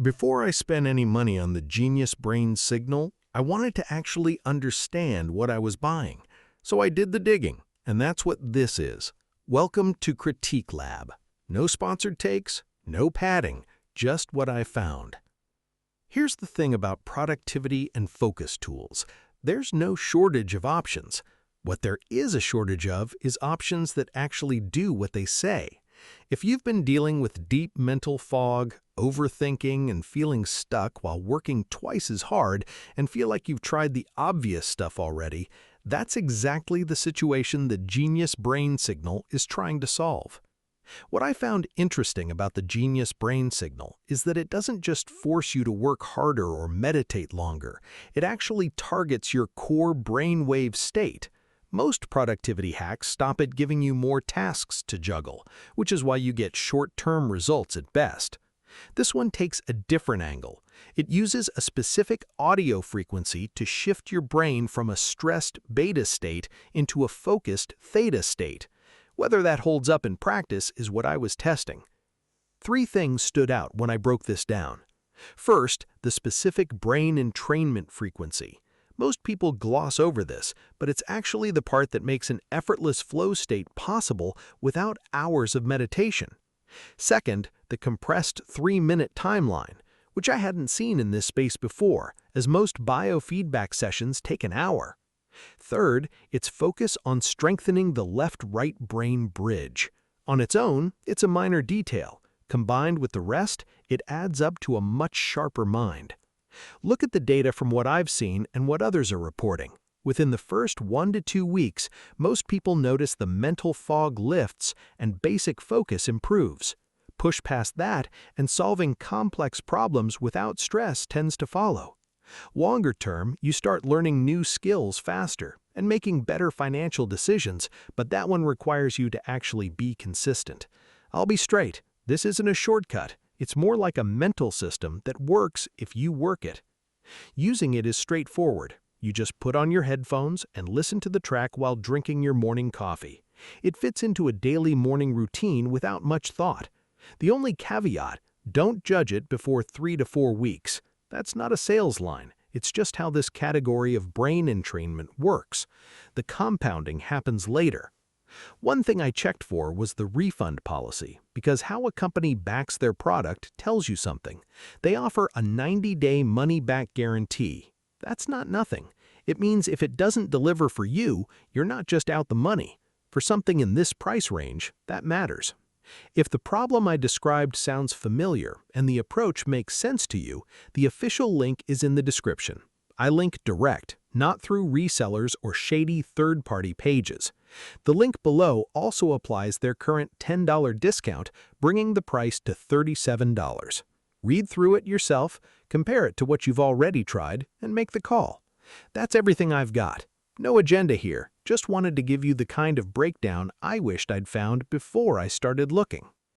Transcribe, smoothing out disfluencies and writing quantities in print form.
Before I spent any money on the Genius Brain Signal, I wanted to actually understand what I was buying. So I did the digging, and that's what this is. Welcome to CritiqLab. No sponsored takes, no padding, just what I found. Here's the thing about productivity and focus tools. There's no shortage of options. What there is a shortage of is options that actually do what they say. If you've been dealing with deep mental fog, overthinking, and feeling stuck while working twice as hard and feel like you've tried the obvious stuff already, that's exactly the situation the Genius Brain Signal is trying to solve. What I found interesting about the Genius Brain Signal is that it doesn't just force you to work harder or meditate longer. It actually targets your core brainwave state. Most productivity hacks stop at giving you more tasks to juggle, which is why you get short-term results at best. This one takes a different angle. It uses a specific audio frequency to shift your brain from a stressed beta state into a focused theta state. Whether that holds up in practice is what I was testing. 3 things stood out when I broke this down. First, the specific brain entrainment frequency. Most people gloss over this, but it's actually the part that makes an effortless flow state possible without hours of meditation. Second, the compressed 3-minute timeline, which I hadn't seen in this space before, as most biofeedback sessions take an hour. Third, its focus on strengthening the left-right brain bridge. On its own, it's a minor detail. Combined with the rest, it adds up to a much sharper mind. Look at the data from what I've seen and what others are reporting. Within the first 1 to 2 weeks, most people notice the mental fog lifts and basic focus improves. Push past that, and solving complex problems without stress tends to follow. Longer term, you start learning new skills faster and making better financial decisions, but that one requires you to actually be consistent. I'll be straight, this isn't a shortcut. It's more like a mental system that works if you work it. Using it is straightforward. You just put on your headphones and listen to the track while drinking your morning coffee. It fits into a daily morning routine without much thought. The only caveat, don't judge it before 3 to 4 weeks. That's not a sales line. It's just how this category of brain entrainment works. The compounding happens later. One thing I checked for was the refund policy, because how a company backs their product tells you something. They offer a 90-day money-back guarantee. That's not nothing. It means if it doesn't deliver for you, you're not just out the money. For something in this price range, that matters. If the problem I described sounds familiar and the approach makes sense to you, the official link is in the description. I link direct, not through resellers or shady third-party pages. The link below also applies their current $10 discount, bringing the price to $37. Read through it yourself, compare it to what you've already tried, and make the call. That's everything I've got. No agenda here, just wanted to give you the kind of breakdown I wished I'd found before I started looking.